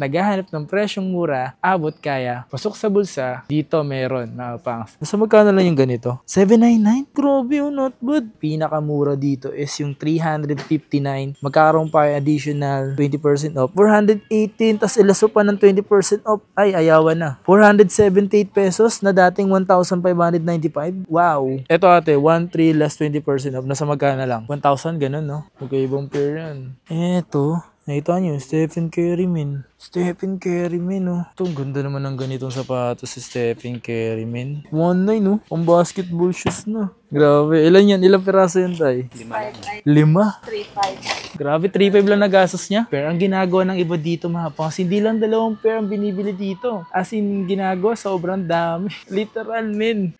naghahanap ng presyong mura, abot kaya, pasok sa bulsa, dito meron mga pangs. Nasa magkano lang yung ganito? 799? Grabe oh, not bad. Pinakamura dito is yung 359. Magkakaroon pa yung additional 20% off. 418, tas ilaso pa ng 20% off. Ay, ayawan na. 478 pesos na dating 1,595. Wow. Eto ate, 1,3 less 20% off. Nasa magkano lang? 1,000, ganun no? Magkaibang pair yan. Eto. Nakita nyo, Stephen Curry, min. Stephen Curry, min, oh. Ito, ang ganda naman ng ganitong sapatos si Stephen Curry, min. 1.9, oh. Ang basketball shoes na. Grabe. Ilan yan? Ilang piraso yan, tay? 5. 3.5. Grabe, 3.5 lang nagastos niya. Pero ang ginagawa ng iba dito, mga pangs, hindi lang 2 pair ang binibili dito. As in, ginagawa, sobrang dami. Literal, min.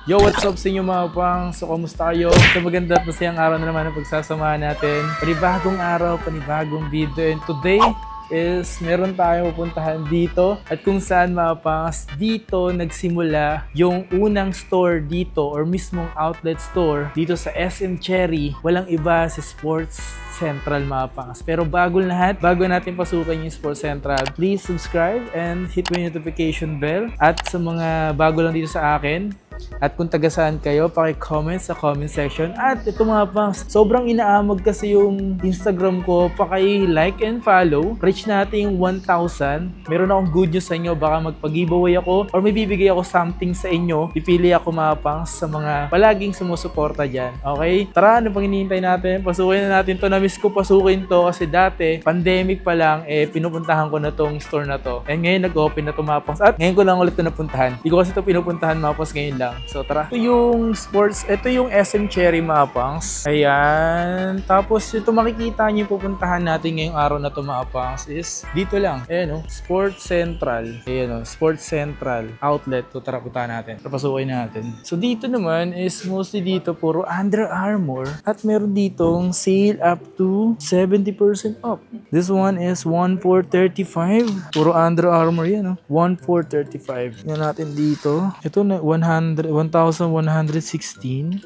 Yo, what's up sa inyo mga pang? So, kamusta kayo? So, maganda at masayang araw na naman ang pagsasamahan natin. Panibagong araw, panibagong video. And today is meron tayong pupuntahan dito. At kung saan mga pangs, dito nagsimula yung unang store dito or mismong outlet store dito sa SM Cherry. Walang iba si Sports Central mga pangas. Pero bago lahat, bago natin pasukin yung Sports Central, please subscribe and hit mo yung notification bell. At sa mga bago lang dito sa akin, at kung taga saan kayo, paki-comment sa comment section. At ito mga pangs, sobrang inaamag kasi yung Instagram ko, paki-like and follow. Reach natin yung 1,000. Meron akong good news sa inyo, baka magpag-giveaway ako or may bibigay ako something sa inyo. Pipili ako mga pangs sa mga palaging sumusuporta dyan. Okay? Tara, ano pang hinihintay natin? Pasukin na natin to. Na-miss ko pasukin to kasi dati, pandemic pa lang, pinupuntahan ko na tong store na to. And ngayon nag-open na to mga pangs. At ngayon ko lang ulit to napuntahan. Hindi ko kasi to pinupuntahan mga pangs ngayon lang. So tara. Ito yung sports, ito yung SM Cherry mga pangs. Ayan. Tapos ito makikita niyo pupuntahan natin ngayong araw na to mga pangs is dito lang. Ayan o. Sports Central. Ayan o. Sports Central outlet. So tara puntahan natin. Papasukin natin. So dito naman is mostly dito puro Under Armour. At meron ditong sale up to 70% off. This one is 1,435. Puro Under Armour yan o. 1,435. Yan natin dito. Ito na 1,116.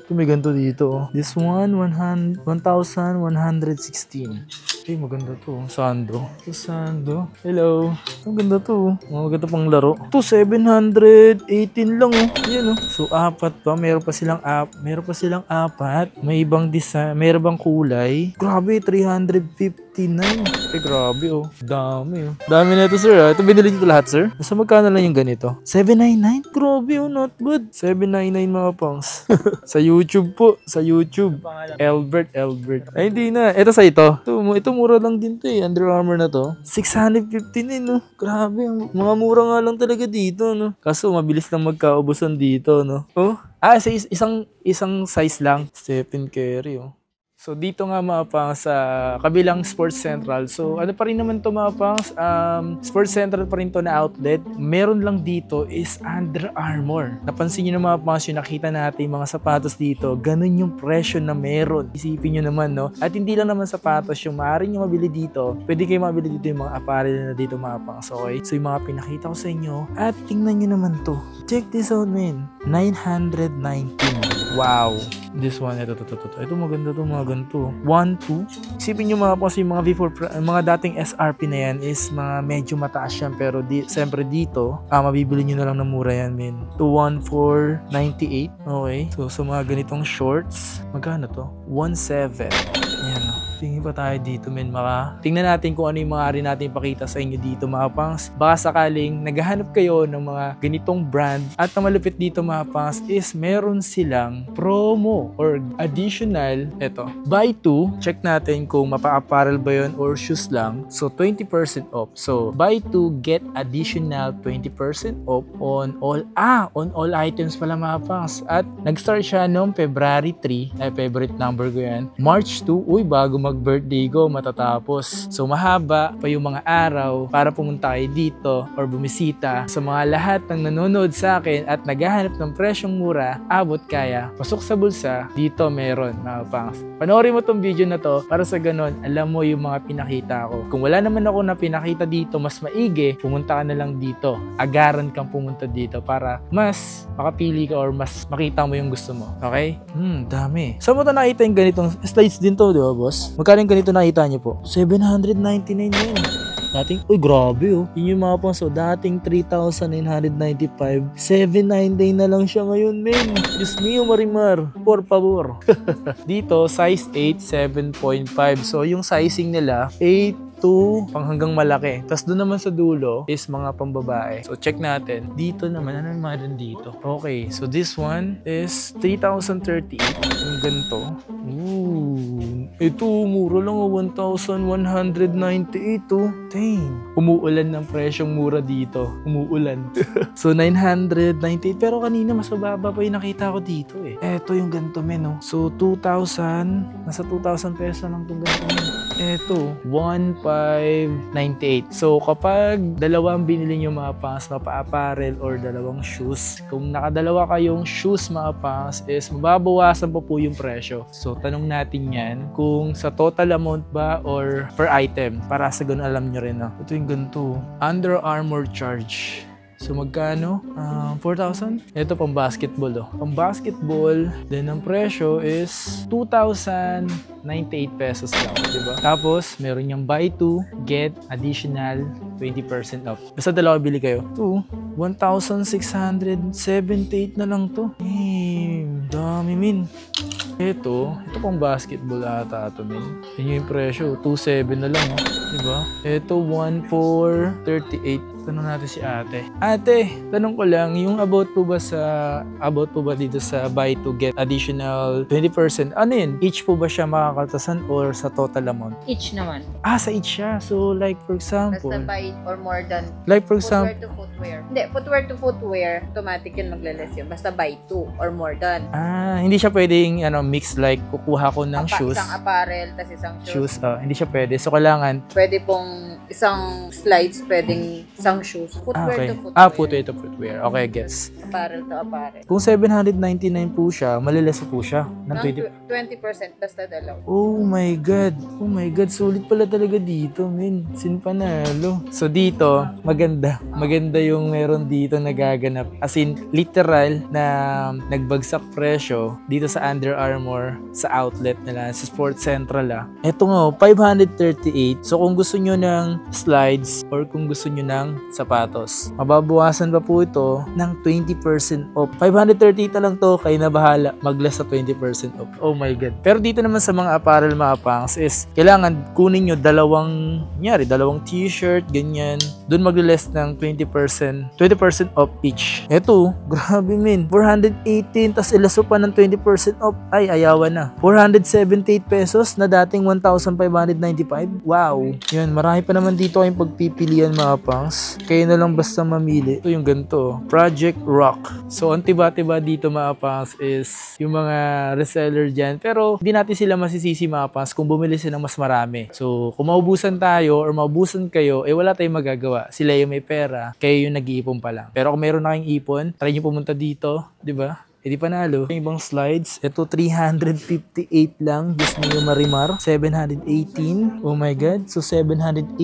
Ito may ganito dito. Oh. This one, 1,116. Ay, maganda to. Sandro. Ito, Sandro. Hello. Maganda to. Maganda pang laro. Ito, 718 lang oh. Yan oh. So, 4 pa. Meron pa silang apat. May ibang design. Meron bang kulay. Grabe, 359. Eh, grabe oh. Dami oh. Dami na ito, sir. Ito, binili dito lahat, sir. Nasa magkano lang yung ganito? 799? Grabe oh, not bad. 799 mga pangs. Sa YouTube po. Sa YouTube. Albert. Ay, hindi na. Ito sa ito. Ito mura lang din to eh. Under Armour na to. 615 eh, no? Grabe. Mga mura nga lang talaga dito, no? Kaso, mabilis lang magkaubusan dito, no? Oh? Sa isang size lang. Stephen Curry, oh. So, dito nga mga pangs sa kabilang Sports Central. So, ano pa rin naman to mga pangs? Sports Central pa rin to na outlet. Meron lang dito is Under Armour. Napansin nyo na mga pangs yung nakita natin mga sapatos dito. Ganun yung presyo na meron. Isipin nyo naman, no? At hindi lang naman sapatos yung maaaring nyo mabili dito. Pwede kayo mabili dito yung mga apparel na dito mga pangs. Okay? So, yung mga pinakita ko sa inyo. At tingnan nyo naman to. Check this out, man. 919. Wow. This one, ito. Ito maganda to, mga ganito. 1,2. Isipin nyo mga pangs, yung mga before, mga dating SRP na yan is mga medyo mataas yan. Pero siyempre dito, mabibili nyo na lang ng mura yan, men. To 1,498. Okay. So, sa mga ganitong shorts, magkano to? 1,700. Ayan. Tingin pa tayo dito, men. Tingnan natin kung ano yung mga rin natin ipakita sa inyo dito, mga pangs. Baka sakaling naghahanap kayo ng mga ganitong brand at ang malupit dito, mga pangs, is meron silang promo or additional. Eto, buy 2. Check natin kung mapa-apparel ba yun or shoes lang. So, 20% off. So, buy 2, get additional 20% off on all items pala, mga pangs. At nag-start siya noong February 3. Ay, favorite number ko yan. March 2. Uy, bago mag-birthday ko matatapos. So mahaba pa yung mga araw para pumunta kayo dito or bumisita. Sa mga lahat ng nanonood sa akin at naghahanap ng presyong mura, abot kaya, pasok sa bulsa, dito meron mga pangs. Panoorin mo tong video na to para sa ganon, alam mo yung mga pinakita ko. Kung wala naman ako na pinakita dito, mas maigi, pumunta ka na lang dito. Agaran kang pumunta dito para mas makapili ka or mas makita mo yung gusto mo. Okay? Dami. Saan mo ito nakita yung ganitong slides din to, di ba, boss? Magkano yung ganito nakita niyo po? 799 yun. Dating, uy, grabe oh. Yun yung mga pang, so dating 3,995, 799 na lang siya ngayon, men. Diyos niyo, Marimar. Por favor. Dito, size 8, 7.5. So, yung sizing nila, 8 to pang hanggang malaki. Tapos doon naman sa dulo is mga pambabae. So check natin. Dito naman, ano naman rin dito? Okay, so this one is 3,038. Yung ganito. Ooh. Ito, mura lang 1,198 oh. Dang. Umuulan ng presyong mura dito. Umuulan. So 998. Pero kanina mas mababa pa yung nakita ko dito eh. Ito yung ganito men oh. So 2,000. Nasa 2,000 pesos lang itong ganito men. Ito, 1,598. So, kapag dalawang binili nyo mga pangs, mapa-apparel or dalawang shoes, kung nakadalawa kayong shoes mga pangs, is mababawasan pa po yung presyo. So, tanong natin yan kung sa total amount ba or per item. Para sa ganun alam nyo rin. No? Ito yung ganito. Under Armour charge. So, magkano? 4,000? Ito, pang basketball, oh. Pang basketball, then ang presyo is 2,098 pesos lang, diba? Tapos, meron yung buy 2, get additional 20% off. Basta dalawa bili kayo. Ito, 1,678 na lang to. Dami, min. Ito pang basketball ata ito, min. Yun yung presyo, 2,700 na lang, oh. Diba? Ito, 1,438. Tanong natin si ate. Ate, tanong ko lang, yung about po ba dito sa buy to get additional 20%? Ano yun? Each po ba siya makakaltasan or sa total amount? Each naman. Sa each siya. So like for example, Basta buy or more than like for example, footwear to footwear. Hindi, footwear to footwear, automatic yun magle-less yun. Basta buy 2 or more than. hindi siya pwedeng mix like kukuha ko ng shoes. Isang apparel, tas isang shoes. Hindi siya pwede. So kailangan Pwede pong isang slides, pwedeng isang shoes. Footwear to footwear. Footwear to footwear. Okay, gets. Apparel to apparel. Kung 799 po siya, maliles po siya ng 20% basta dalaw. Oh my God. Oh my God. Sulit pala talaga dito, min. Sin panalo. So dito, maganda. Maganda yung meron dito nagaganap. As in, literal na nagbagsak presyo dito sa Under Armour sa outlet nila, sa Sports Central Ito nga, 538. So kung gusto nyo ng slides or kung gusto nyo ng sapatos, mababawasan pa po ito ng 20% off. 538 na lang to, kayo na bahala mag-less sa 20% off. Oh my God. Pero dito naman sa mga apparel mga pangs is kailangan kunin nyo dalawang t-shirt, ganyan. Doon mag-less ng 20% off each. Eto, grabe min. 418 tas ilaso pa ng 20% off. Ay, ayawan na. 478 pesos na dating 1,595. Wow. Yun, marami pa naman dito kayong pagpipilian mga pangs. Kayo na lang basta mamili. Ito yung ganito. Project Rock. So, ang tiba-tiba dito mga pangs is yung mga reseller dyan. Pero, hindi natin sila masisisi mga pangs kung bumili sila ng mas marami. So, kung maubusan tayo or maubusan kayo, wala tayong magagawa. Sila yung may pera, kayo yung nag-iipon pa lang. Pero kung meron na kayong ipon, try nyo pumunta dito, di ba? Di panalo. Yung ibang slides, ito 358 lang. Diyos niyo Marimar. 718. Oh my God. So 718.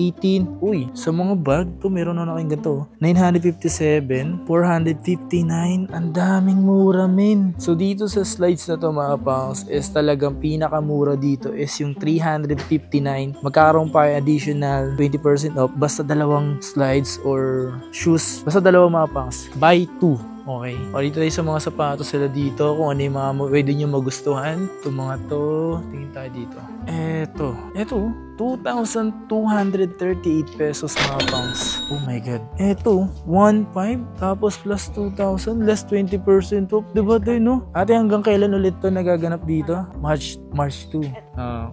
Uy, sa mga bag, to meron na kayong ganito. 957. 459. Ang daming mura, men. So dito sa slides na to mga pangs, is talagang pinakamura dito is yung 359. Magkakaroon pa additional 20% off. Basta dalawang slides or shoes. Basta dalawa mga pangs. Buy 2. Okay. O dito tayo sa mga sapatos sila dito. Kung ano yung mga pwede nyo magustuhan. Itong mga to. Tingin tayo dito. Eto. 2,238 pesos mga pounds. Oh my God. Eto. 1,500. Tapos plus 2,000. Less 20% off. Diba tayo, no? Ate, hanggang kailan ulit to nagaganap dito? March 2.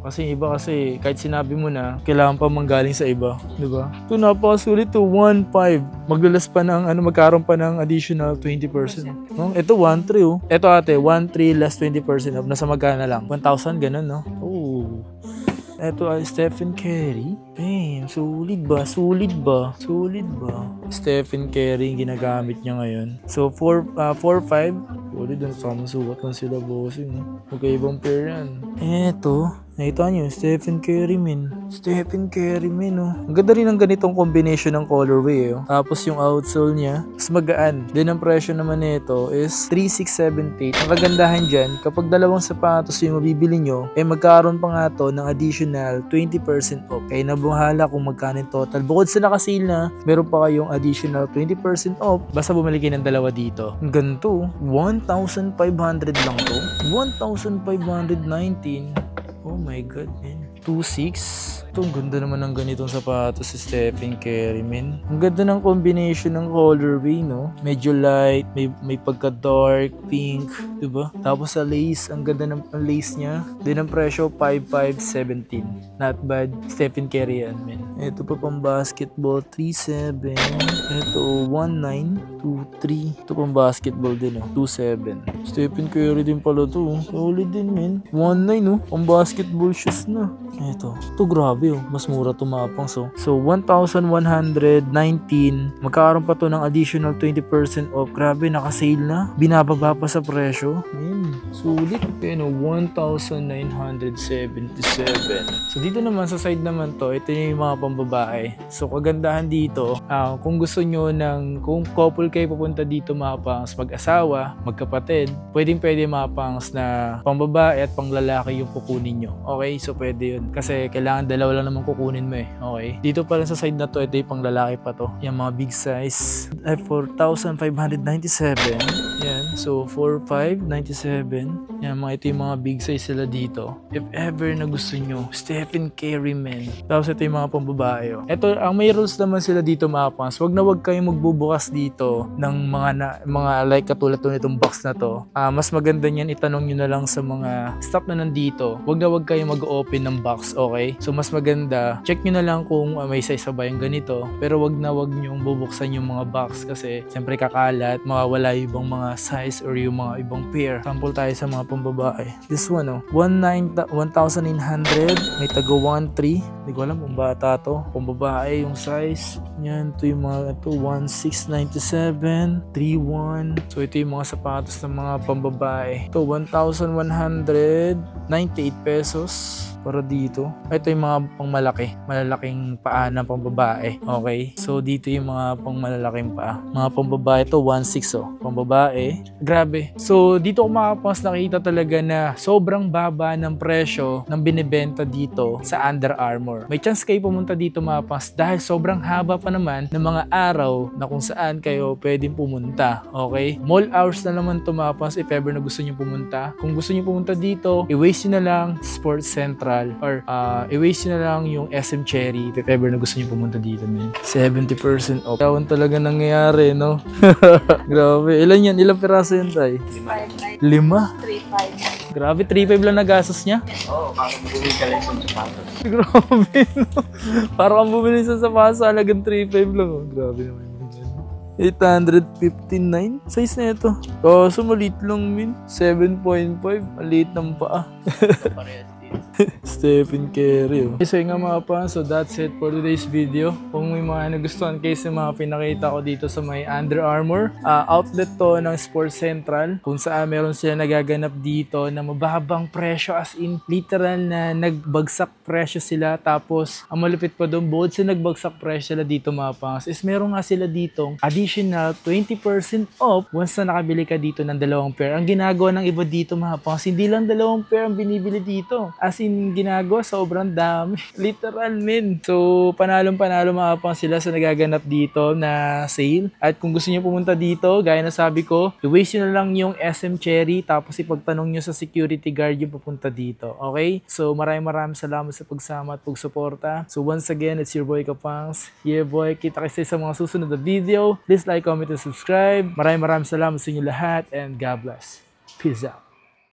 Kasi iba kasi kahit sinabi mo na kailangan pa manggaling sa iba. Diba? Ito napakasulit to. 1,500. Maglalas pa ng magkaroon pa ng additional 20%. No? Ito 1,300 oh. Ito ate, 1,300 less 20% off. Nasa magkano lang? 1,000 ganun, no? Oh. Ito ay Stephen Curry. Damn, sulit ba? Stephen Curry yung ginagamit niya ngayon. So 4,500. Sulit, doon sa masukat lang sila bossing. Magkaibang pair yan. Ito, Nakita nyo, Stephen Curry, men. Stephen Curry, men, oh. Ang ganda rin ng ganitong combination ng colorway, oh. Tapos yung outsole niya, mas magaan. Then ang presyo naman nito is 3,678. Ang kagandahan dyan, kapag dalawang sapatos yung mabibili nyo, magkaroon pa nga to ng additional 20% off. Kaya nabuhala kung magkano yung total. Bukod sa nakasale na, meron pa kayong additional 20% off. Basta bumili kayo ng dalawa dito. Ang ganito, 1,500 lang to. 1,519. Oh my God, man. 2,600. Ito, ang ganda naman ng ganitong sapatos si Stephen Curry, man. Ang ganda ng combination ng colorway, no? Medyo light, may pagka-dark, pink, diba? Tapos sa lace, ang ganda ng lace niya. Din ang presyo, 5,517. Not bad. Stephen Curry yan, man. Ito pa pang basketball, 3,700. Ito, 1,923. Ito pang basketball din, oh. 2,700. Stephen Curry din pala to. Solid din, man. 1,900, no? Pang basketball shoes na. Ito grabe, oh. Mas mura tumapang. So 1,119. Magkakaroon pa to ng additional 20% off. Grabe, naka-sale na. Binababa pa sa presyo. Sulit. Pero 1,977. So dito naman sa side naman to, ito yung mga pambabae. So kagandahan dito, kung gusto nyo kung couple kayo pupunta dito mga pangs, mag-asawa, magkapatid, pwede mga pangs na pambabae at panglalaki yung kukunin nyo. Okay? So pwede yun. Kasi kailangan dalawa lang naman kukunin mo, okay? Dito pa lang sa side na to, ito yung panglalaki pa to. Yung mga big size ay 4,597. Yan. So 4,597. Yan, ito yung mga big size sila dito. If ever na gusto nyo, Stephen Curry, man. Tapos ito yung mga pambabae, oh. Ito, ang may rules naman sila dito mga pangs. Wag kayong magbubukas dito ng mga like katulad to nitong box na to. Mas maganda niyan itanong nyo na lang sa mga staff na nandito. Wag kayong mag-open ng box, okay? So mas maganda, check nyo na lang kung may size ba yung ganito. Pero wag nyo bubuksan yung mga box kasi siyempre kakalat, mawawala yung ibang mga size or yung mga ibang pair. Sample tayo sa mga pambabae. This one, 1,900. May taga 1,300. Hindi ko alam kung bata to. Pambabae yung size. Yan, ito yung mga 1,697, 3,100. So ito yung mga sapatos ng mga pambabae. Ito 1,198 pesos para dito. Ito yung mga malalaking paa ng pambabae. Okay? So dito yung mga malalaking paa. Mga pambabae to 1,600, pambabae. Grabe. So dito ko nakita talaga na sobrang baba ng presyo ng binibenta dito sa Under Armour. May chance kayo pumunta dito dahil sobrang haba pa naman ng mga araw na kung saan kayo pwedeng pumunta. Okay? Mall hours na naman to if ever na gusto nyo pumunta. Kung gusto nyo pumunta dito, i-waste nyo na lang Sports Central or i-waste nyo na lang yung SM Cherry if ever na gusto nyo pumunta dito, man. 70% off. Taon talaga nangyayari, no? Grabe. Ilan yan? Ilang piraso yan, tay? 5. 3,500. Grabe, 3,500 lang nagastos niya? Oo, parang bumili ka lang sa sapatos. Grabe, no? Parang bumili sa sapatos, halagang 3,500 lang. Oh. Grabe naman. 859 size na ito. Sumalit lang, min. 7.5. Maliit ng paa. Stephen Curry, oh. So nga mga pa, so that's it for today's video. Kung may mga nagustuhan kayo sa mga pinakita ko dito sa may Under Armour, outlet to ng Sports Central, kung saan meron sila nagaganap dito na mababang presyo, as in literal na nagbagsak presyo sila. Tapos ang malupit pa doon, bukod sa nagbagsak presyo sila dito mga pangs, is meron nga sila ditong additional 20% off once na nakabili ka dito ng 2 pair. Ang ginagawa ng iba dito mga pangs, hindi lang 2 pair ang binibili dito. As in, ginagawa sobrang dami. Literal, men. So, panalong-panalo mga pang sila sa nagaganap dito na sale. At kung gusto niyo pumunta dito, gaya na sabi ko, i-waste nyo na lang yung SM Cherry tapos ipagtanong nyo sa security guard yung pupunta dito. Okay? So, maraming salamat sa pagsama at pagsuporta. So, once again, it's your boy Kapangs. Yeah, boy. Kita kayo sa mga susunod na video. Please like, comment, and subscribe. Maraming salamat sa inyo lahat and God bless. Peace out.